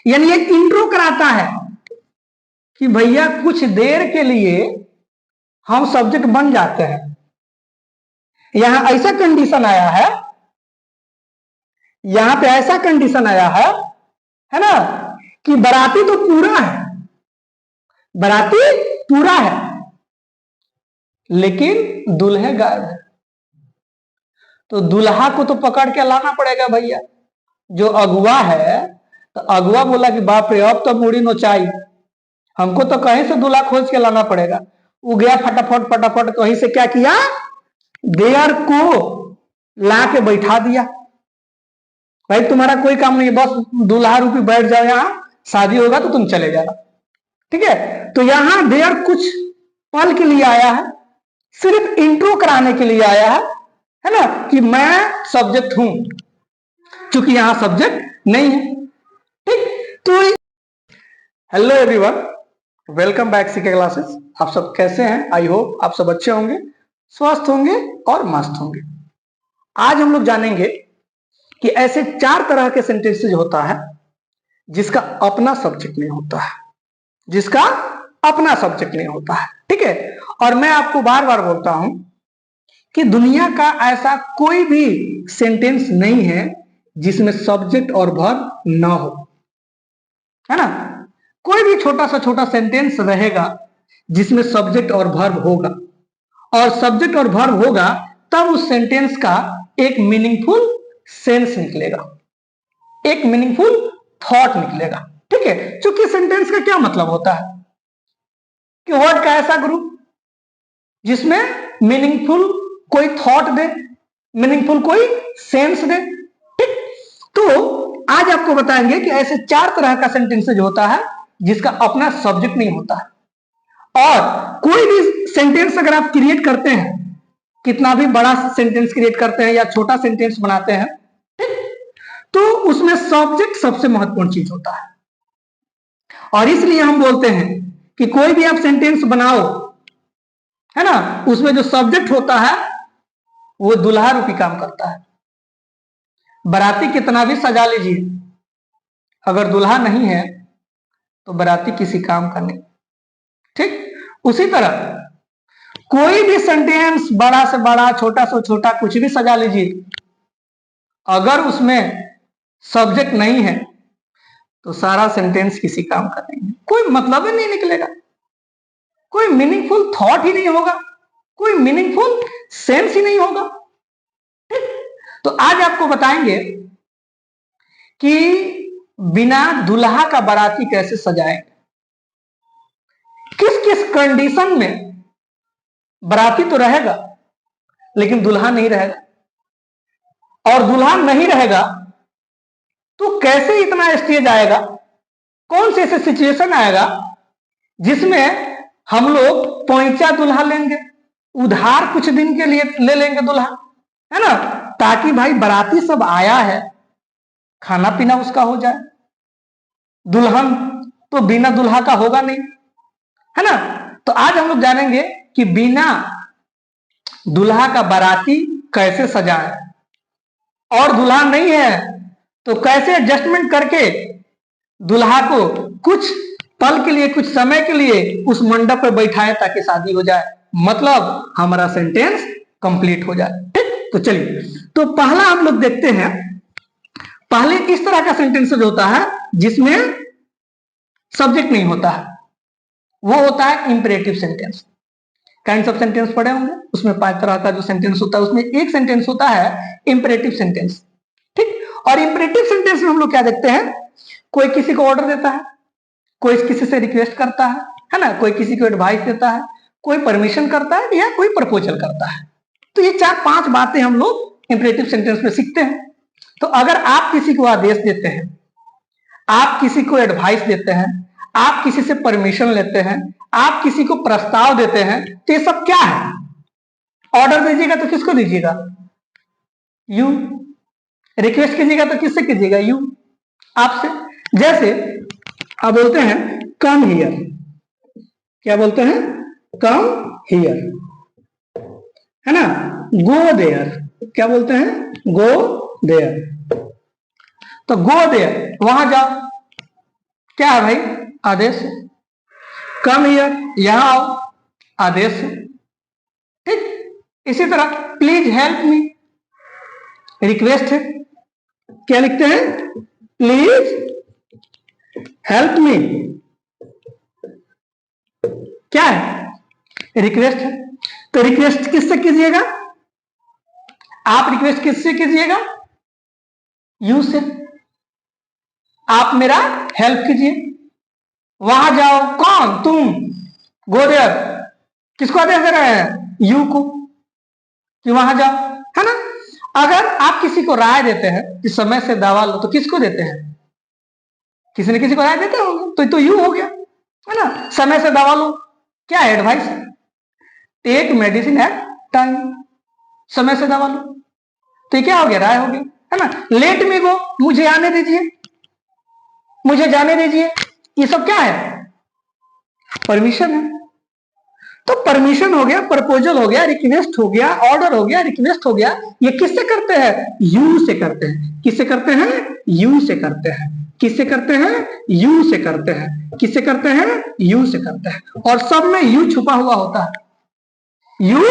यानी एक इंट्रो कराता है कि भैया कुछ देर के लिए हम सब्जेक्ट बन जाते हैं। यहां ऐसा कंडीशन आया है, यहां पे ऐसा कंडीशन आया है ना, कि बाराती तो पूरा है, बाराती पूरा है, लेकिन दूल्हे गायब है। तो दूल्हा को तो पकड़ के लाना पड़ेगा भैया। जो अगुआ है, तो अगुआ बोला कि बाप रे अब तो मुड़ी नोचाई, हमको तो कहीं से दूल्हा खोज के लाना पड़ेगा। वो गया फटाफट फटाफट कहीं से क्या किया, देयर को ला के बैठा दिया। भाई तुम्हारा कोई काम नहीं है, बस दूल्हा रूपी बैठ जाओ, यहां शादी होगा तो तुम चले जाना। ठीक है, तो यहां देयर कुछ पल के लिए आया है, सिर्फ इंट्रो कराने के लिए आया है ना, कि मैं सब्जेक्ट हूं, क्योंकि यहां सब्जेक्ट नहीं है। ठीक, तो hello everyone, welcome back CK classes. आप सब कैसे हैं? आई होप आप सब अच्छे होंगे, स्वस्थ होंगे और मस्त होंगे। आज हम लोग जानेंगे कि ऐसे 4 तरह के सेंटेंसेज होता है जिसका अपना सब्जेक्ट नहीं होता है, जिसका अपना सब्जेक्ट नहीं होता है। ठीक है, और मैं आपको बार बार बोलता हूं कि दुनिया का ऐसा कोई भी सेंटेंस नहीं है जिसमें सब्जेक्ट और वर्ब ना हो, है ना। कोई भी छोटा सा छोटा सेंटेंस रहेगा जिसमें सब्जेक्ट और वर्ब होगा, और सब्जेक्ट और वर्ब होगा तब उस सेंटेंस का एक मीनिंगफुल सेंस निकलेगा, एक मीनिंगफुल थॉट निकलेगा। ठीक है, क्योंकि सेंटेंस का क्या मतलब होता है कि वर्ड का ऐसा ग्रुप जिसमें मीनिंगफुल कोई थॉट दे, मीनिंगफुल कोई सेंस दे। ठीक, तो आज आपको बताएंगे कि ऐसे 4 तरह का सेंटेंसेज होता है जिसका अपना सब्जेक्ट नहीं होता है। और कोई भी सेंटेंस अगर आप क्रिएट करते हैं, कितना भी बड़ा सेंटेंस क्रिएट करते हैं या छोटा सेंटेंस बनाते हैं, तो उसमें सब्जेक्ट सबसे महत्वपूर्ण चीज होता है। और इसलिए हम बोलते हैं कि कोई भी आप सेंटेंस बनाओ, है ना, उसमें जो सब्जेक्ट होता है वो दुल्हा रूपी काम करता है। बाराती कितना भी सजा लीजिए, अगर दुल्हा नहीं है तो बाराती किसी काम का नहीं। ठीक, उसी तरह कोई भी सेंटेंस बड़ा से बड़ा, छोटा से छोटा, कुछ भी सजा लीजिए, अगर उसमें सब्जेक्ट नहीं है तो सारा सेंटेंस किसी काम का नहीं है, कोई मतलब ही नहीं निकलेगा, कोई मीनिंगफुल थॉट ही नहीं होगा, कोई मीनिंगफुल सेंस ही नहीं होगा। ठीक, तो आज आपको बताएंगे कि बिना दुल्हा का बाराती कैसे सजाएंगे, किस किस कंडीशन में बाराती तो रहेगा लेकिन दुल्हा नहीं रहेगा, और दुल्हा नहीं रहेगा तो कैसे इतना स्टेज आएगा, कौन से ऐसे सिचुएशन आएगा जिसमें हम लोग पैंचा दुल्हा लेंगे, उधार कुछ दिन के लिए ले लेंगे दुल्हा, है ना, ताकि भाई बाराती सब आया है, खाना पीना उसका हो जाए। दुल्हन तो बिना दुल्हा का होगा नहीं, है ना। तो आज हम लोग जानेंगे कि बिना दुल्हा का बाराती कैसे सजाएं, और दुल्हा नहीं है तो कैसे एडजस्टमेंट करके दुल्हा को कुछ पल के लिए, कुछ समय के लिए उस मंडप पर बैठाएं ताकि शादी हो जाए, मतलब हमारा सेंटेंस कंप्लीट हो जाए। ठीक, तो चलिए, तो पहला हम लोग देखते हैं। पहले इस तरह का सेंटेंस होता है जिसमें सब्जेक्ट नहीं होता है, वो होता है imperative sentence. Kinds of sentence पढ़े होंगे, उसमें 5 तरह का जो सेंटेंस होता है उसमें एक सेंटेंस होता है इंपरेटिव सेंटेंस। ठीक, और इंपरेटिव सेंटेंस में हम लोग क्या देखते हैं, कोई किसी को ऑर्डर देता है, कोई किसी से रिक्वेस्ट करता है ना, कोई किसी को एडवाइस देता है, कोई परमिशन करता है या कोई प्रपोजल करता है। तो ये 4-5 बातें हम लोग इंपरेटिव सेंटेंस में सीखते हैं। तो अगर आप किसी को आदेश देते हैं, आप किसी को एडवाइस देते हैं, आप किसी से परमिशन लेते हैं, आप किसी को प्रस्ताव देते हैं, तो ये सब क्या है? ऑर्डर दीजिएगा तो किसको दीजिएगा? यू। रिक्वेस्ट कीजिएगा तो किससे कीजिएगा? यू, आपसे। जैसे आप बोलते हैं कम हियर, क्या बोलते हैं? कम हियर, है ना। गो देयर, क्या बोलते हैं? Go there. तो गो देयर, वहां जाओ, क्या है भाई? आदेश। कम हियर, यहां आओ, आदेश। ठीक, इसी तरह प्लीज हेल्प मी, रिक्वेस्ट है। क्या लिखते हैं? प्लीज हेल्प मी, क्या है? रिक्वेस्ट है। तो रिक्वेस्ट किससे कीजिएगा? आप रिक्वेस्ट किससे कीजिएगा? यू से। आप मेरा हेल्प कीजिए, वहां जाओ। कौन? तुम। गो देयर, किसको आदेश दे रहे हैं? यू को, कि वहां जाओ, है ना? अगर आप किसी को राय देते हैं कि समय से दवा लो, तो किसको देते हैं? किसी न किसी को राय देते होंगे, तो यू हो गया, है ना? समय से दवा लो, क्या है? Advice. Take medicine at time, समय से दवा लो, तो ये क्या हो गया? राय हो गया, है ना? लेट मी गो, मुझे आने दीजिए, मुझे जाने दीजिए, ये सब क्या है? परमिशन है। तो परमिशन हो गया, प्रपोजल हो गया, रिक्वेस्ट हो गया, ऑर्डर हो गया, रिक्वेस्ट हो गया। ये किससे करते हैं? यू से करते हैं। किससे करते हैं? यू से करते हैं। किससे करते हैं? यू से करते हैं। किससे करते हैं? यू से करते हैं। और सब में यू छुपा हुआ होता है। यू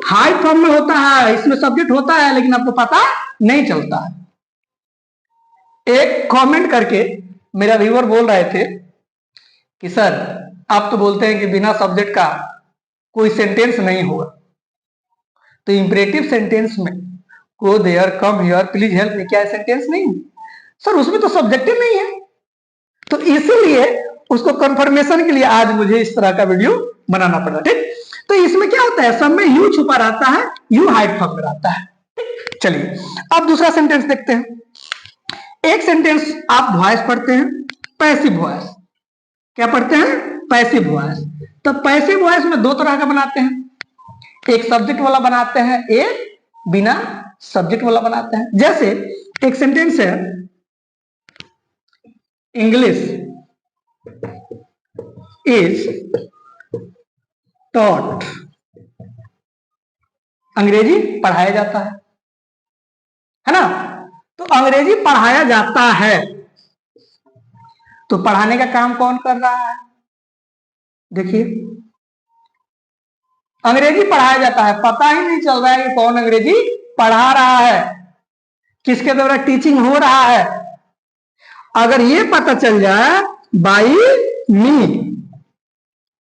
हाई फॉर्म में होता है, इसमें सब्जेक्ट होता है, लेकिन आपको पता नहीं चलता है। एक कमेंट करके मेरा व्यूअर बोल रहे थे कि सर, आप तो बोलते हैं कि बिना सब्जेक्ट का कोई सेंटेंस नहीं होगा, तो इंपरेटिव सेंटेंस में go there, come here, please help me, क्या सेंटेंस नहीं? सर उसमें तो सब्जेक्ट ही नहीं है। तो इसीलिए उसको कंफर्मेशन के लिए आज मुझे इस तरह का वीडियो बनाना पड़ा। ठीक, तो इसमें क्या होता है? सब में यू छुपा रहता है, यू हाइड फॉर्म में रहता है। चलिए अब दूसरा सेंटेंस देखते हैं। एक सेंटेंस आप वॉइस पढ़ते हैं, पैसिव वॉइस। क्या पढ़ते हैं? Passive voice. तो पैसिव वॉइस में दो तरह का बनाते हैं, एक सब्जेक्ट वाला बनाते हैं, एक बिना सब्जेक्ट वाला बनाते हैं। जैसे एक सेंटेंस है, इंग्लिश इज टॉट, अंग्रेजी पढ़ाया जाता है ना? तो अंग्रेजी पढ़ाया जाता है, तो पढ़ाने का काम कौन कर रहा है? देखिए, अंग्रेजी पढ़ाया जाता है, पता ही नहीं चल रहा है कि कौन अंग्रेजी पढ़ा रहा है, किसके द्वारा टीचिंग हो रहा है। अगर ये पता चल जाए बाई मी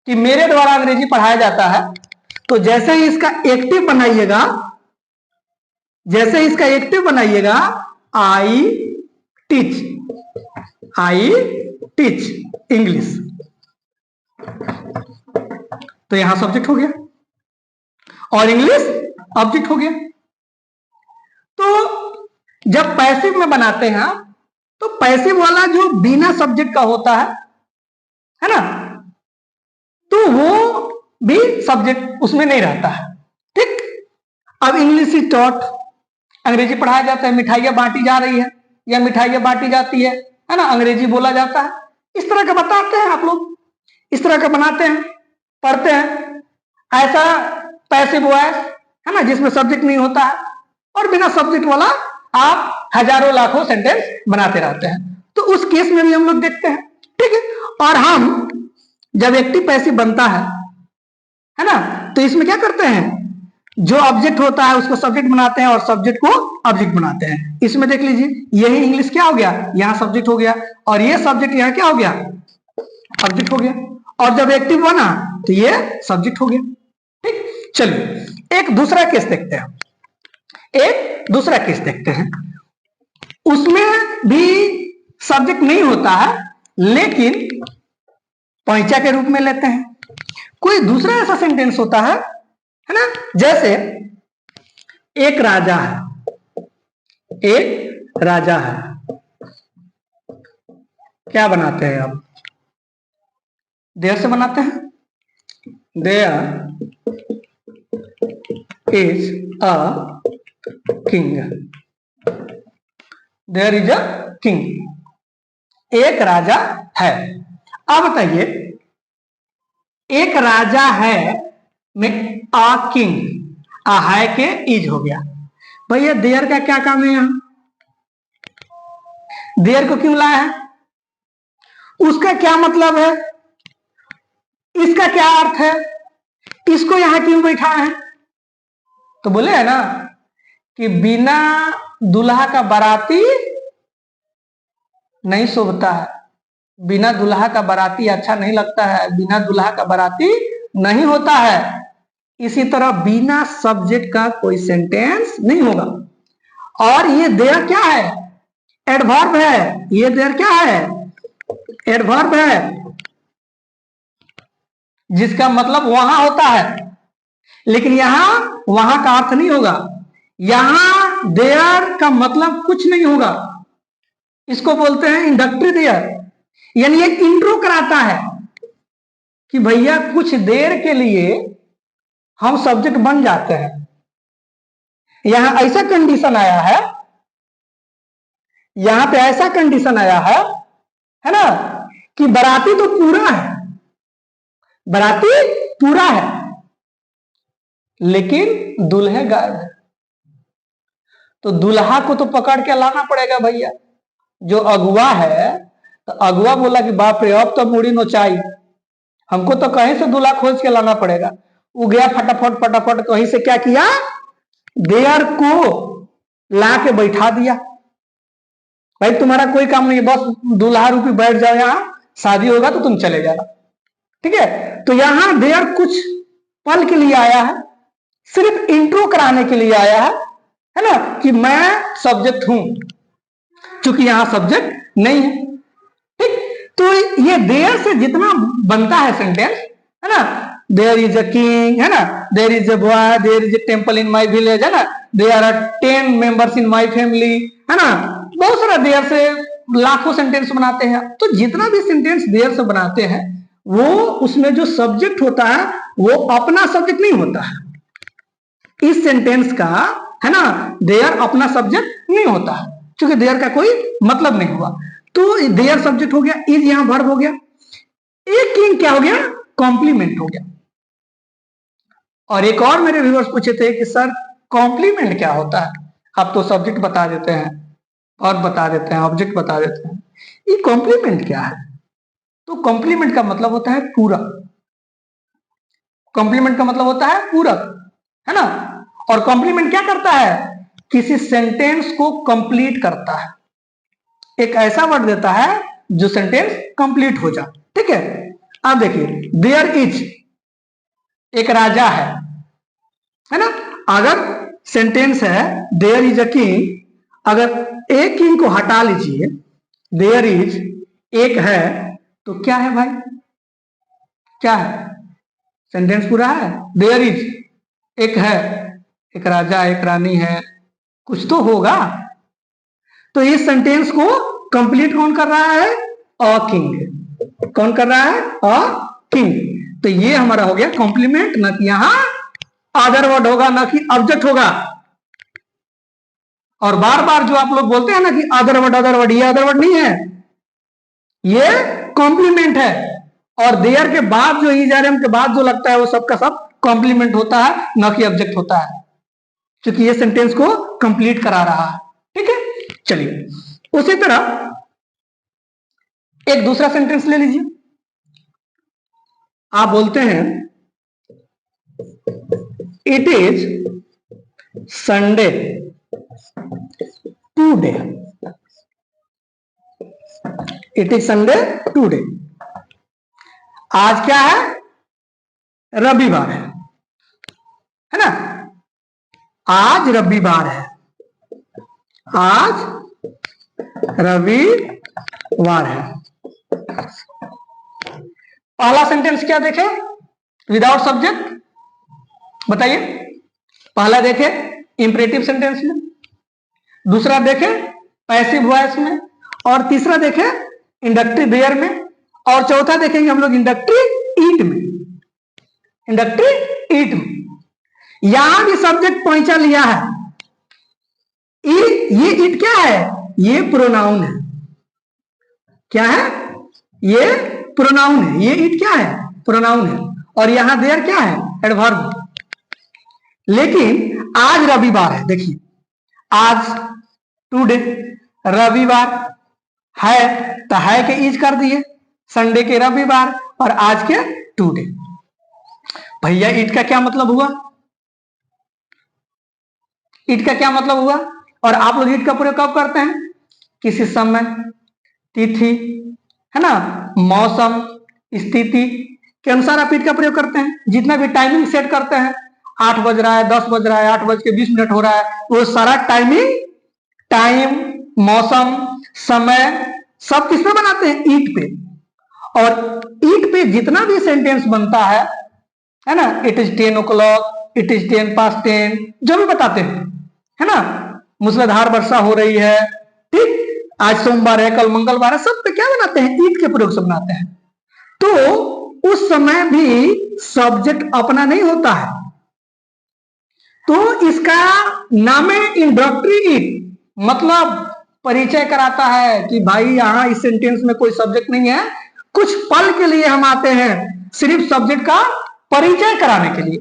कि मेरे द्वारा अंग्रेजी पढ़ाया जाता है, तो जैसे ही इसका एक्टिव बनाइएगा, जैसे ही इसका एक्टिव बनाइएगा, I teach, I teach English, तो यहां सब्जेक्ट हो गया और इंग्लिश ऑब्जेक्ट हो गया। तो जब पैसिव में बनाते हैं, तो पैसिव वाला जो बिना सब्जेक्ट का होता है ना, तो वो भी सब्जेक्ट उसमें नहीं रहता है। ठीक, अब इंग्लिश इज टॉट, अंग्रेजी पढ़ाया जाता है, मिठाइयां बांटी जा रही है या मिठाइयां बांटी जाती है ना, अंग्रेजी बोला जाता है। इस तरह का बताते हैं आप लोग, इस तरह का बनाते हैं, पढ़ते हैं। ऐसा पैसिव वॉइस है ना, जिसमें सब्जेक्ट नहीं होता है, और बिना सब्जेक्ट वाला आप हजारों लाखों सेंटेंस बनाते रहते हैं। तो उस केस में भी हम लोग देखते हैं। ठीक है, और हम जब एक्टिव पैसिव बनता है ना, तो इसमें क्या करते हैं? जो ऑब्जेक्ट होता है उसको सब्जेक्ट बनाते हैं और सब्जेक्ट को ऑब्जेक्ट बनाते हैं। इसमें देख लीजिए, यही इंग्लिश क्या हो गया? यहां सब्जेक्ट हो गया, और ये सब्जेक्ट यहां क्या हो गया? ऑब्जेक्ट हो गया। और जब एक्टिव बना तो ये सब्जेक्ट हो गया। ठीक, चलिए एक दूसरा केस देखते हैं, एक दूसरा केस देखते हैं। उसमें भी सब्जेक्ट नहीं होता है, लेकिन पैंचा के रूप में लेते हैं। कोई दूसरा ऐसा सेंटेंस होता है ना, जैसे एक राजा है, एक राजा है, क्या बनाते हैं आप? देयर से बनाते हैं। There is a king, there is a king, एक राजा है। अब बताइए, एक राजा है में आ किंग, आ है के इज हो गया। भैया देयर का क्या काम है? यहां देयर को क्यों लाया है? उसका क्या मतलब है, इसका क्या अर्थ है, इसको यहां क्यों बैठा है? तो बोले है ना कि बिना दुल्हा का बाराती नहीं शोभता है, बिना दुल्हा का बाराती अच्छा नहीं लगता है, बिना दुल्हा का बाराती नहीं होता है। इसी तरह बिना सब्जेक्ट का कोई सेंटेंस नहीं होगा। और ये देयर क्या है, एडवर्ब है। ये देयर क्या है, एडवर्ब है, जिसका मतलब वहां होता है, लेकिन यहां वहां का अर्थ नहीं होगा। यहां देयर का मतलब कुछ नहीं होगा। इसको बोलते हैं इंडक्टरी देयर, यानी एक इंट्रो कराता है कि भैया कुछ देर के लिए हम सब्जेक्ट बन जाते हैं। यहां ऐसा कंडीशन आया है, यहां पे ऐसा कंडीशन आया है ना, कि बाराती तो पूरा है, बाराती पूरा है, लेकिन दूल्हे गायब है। तो दूल्हा को तो पकड़ के लाना पड़ेगा भैया। जो अगुआ है, तो अगुआ बोला कि बाप रे अब तो मुड़ी नोचाई, हमको तो कहीं से दूल्हा खोज के लाना पड़ेगा। वो गया फटाफट फटाफट, कहीं से क्या किया, देयर को ला के बैठा दिया। भाई तुम्हारा कोई काम नहीं है, बस दूल्हा रूपी बैठ जाओ, यहां शादी होगा तो तुम चले जाना, ठीक है। तो यहां देयर कुछ पल के लिए आया है, सिर्फ इंट्रो कराने के लिए आया है ना, कि मैं सब्जेक्ट हूं, क्योंकि यहां सब्जेक्ट नहीं है, ठीक। तो ये देयर से जितना बनता है सेंटेंस, है ना, देयर इज अ किंग, है ना, there is a boy, there is a temple in my village, है ना, there are 10 members in my family, है ना, बहुत सारा देयर से लाखों सेंटेंस बनाते हैं। तो जितना भी सेंटेंस देयर से बनाते हैं, वो उसमें जो सब्जेक्ट होता है वो अपना सब्जेक्ट नहीं होता है। इस सेंटेंस का, है ना, देयर अपना सब्जेक्ट नहीं होता है, क्योंकि देयर का कोई मतलब नहीं हुआ। तो देयर सब्जेक्ट हो गया, इज यहां वर्ब हो गया, एक किंग क्या हो गया, कॉम्प्लीमेंट हो गया। और एक और मेरे व्यूअर्स पूछे थे कि सर कॉम्प्लीमेंट क्या होता है, आप तो सब्जेक्ट बता देते हैं और बता देते हैं, ऑब्जेक्ट बता देते हैं, ये कॉम्प्लीमेंट क्या है? तो कॉम्प्लीमेंट का मतलब होता है पूरक। कॉम्प्लीमेंट का मतलब होता है पूरक, है ना। और कॉम्प्लीमेंट क्या करता है, किसी सेंटेंस को कंप्लीट करता है, एक ऐसा वर्ड देता है जो सेंटेंस कंप्लीट हो जाए, ठीक है। अब देखिए, देयर इज एक राजा है ना, अगर सेंटेंस है देयर इज अ किंग, अगर एक किंग को हटा लीजिए, देयर इज एक है, तो क्या है भाई, क्या है, सेंटेंस पूरा है। देयर इज एक है, एक राजा एक रानी है, कुछ तो होगा। तो इस सेंटेंस को कंप्लीट कौन कर रहा है, अ किंग। कौन कर रहा है, अ किंग। तो ये हमारा हो गया कॉम्प्लीमेंट, ना कि यहां अदर वर्ड होगा, ना कि ऑब्जेक्ट होगा। और बार बार जो आप लोग बोलते हैं ना कि अदर वर्ड, ये अदर वर्ड नहीं है, ये कॉम्प्लीमेंट है। और देयर के बाद जो इज आर एम के बाद जो लगता है वो सबका सब कॉम्प्लीमेंट होता है, ना कि ऑब्जेक्ट होता है, क्योंकि ये सेंटेंस को कंप्लीट करा रहा है, ठीक है। चलिए, उसी तरह एक दूसरा सेंटेंस ले लीजिए। आप बोलते हैं it is Sunday today, it is Sunday today. आज क्या है, रविवार है ना, आज रविवार है, आज रविवार है। पहला सेंटेंस क्या देखे, विदाउट सब्जेक्ट, बताइए। पहला देखे इंपरेटिव सेंटेंस में, दूसरा देखे पैसिव वॉइस में, और तीसरा देखे इंडक्टिव देयर में, और चौथा देखेंगे हम लोग इंडक्टिव ईट में, इंडक्टिव ईट में। यहां भी सब्जेक्ट पहुंचा लिया है। ये इट क्या है, ये प्रोनाउन है, क्या है, ये प्रोनाउन है, ये इट क्या है, प्रोनाउन है। और यहां देयर क्या है, एडवर्ब। लेकिन आज रविवार है, देखिए आज टुडे, रविवार है तो है के इज कर दिए, संडे के रविवार और आज के टुडे। भैया ईट का क्या मतलब हुआ? ईट का क्या मतलब हुआ? और आप लोग ईट का प्रयोग कब करते हैं? किसी समय, तिथि, है ना, मौसम, स्थिति के अनुसार आप ईट का प्रयोग करते हैं। जितना भी टाइमिंग सेट करते हैं, 8 बज रहा है, 10 बज रहा है, 8:20 हो रहा है, वो सारा टाइमिंग, टाइम, मौसम, समय सब किस पे बनाते हैं? ईट पे। और ईट पे जितना भी सेंटेंस बनता है ना, it is 10 o'clock, it is 10 past 10, जो भी बताते हैं, है ना, मूसलाधार वर्षा हो रही है, ठीक, आज सोमवार है, कल मंगलवार है, सब पे क्या बनाते हैं? ईट के प्रयोग से बनाते हैं। तो उस समय भी सब्जेक्ट अपना नहीं होता है, तो इसका नाम है इंट्रोडक्टरी ईट, मतलब परिचय कराता है कि भाई यहां इस सेंटेंस में कोई सब्जेक्ट नहीं है, कुछ पल के लिए हम आते हैं सिर्फ सब्जेक्ट का परिचय कराने के लिए।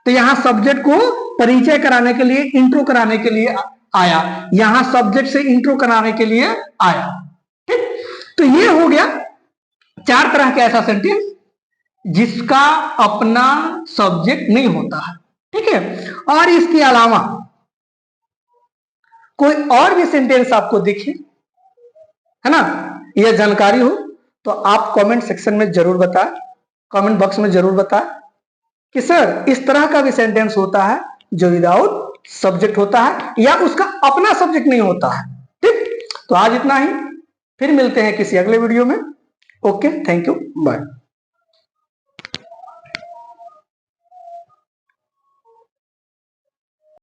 तो यहां सब्जेक्ट को परिचय कराने के लिए, इंट्रो कराने के लिए आया, यहां सब्जेक्ट से इंट्रो कराने के लिए आया, ठीक। तो ये हो गया 4 तरह के ऐसा सेंटेंस जिसका अपना सब्जेक्ट नहीं होता है, ठीक है। और इसके अलावा कोई और भी सेंटेंस आपको दिखे, है ना, यह जानकारी हो, तो आप कमेंट सेक्शन में जरूर बताएं, कमेंट बॉक्स में जरूर बताएं कि सर इस तरह का भी सेंटेंस होता है जो विदाउट सब्जेक्ट होता है या उसका अपना सब्जेक्ट नहीं होता है, ठीक। तो आज इतना ही, फिर मिलते हैं किसी अगले वीडियो में। Okay, thank you, bye.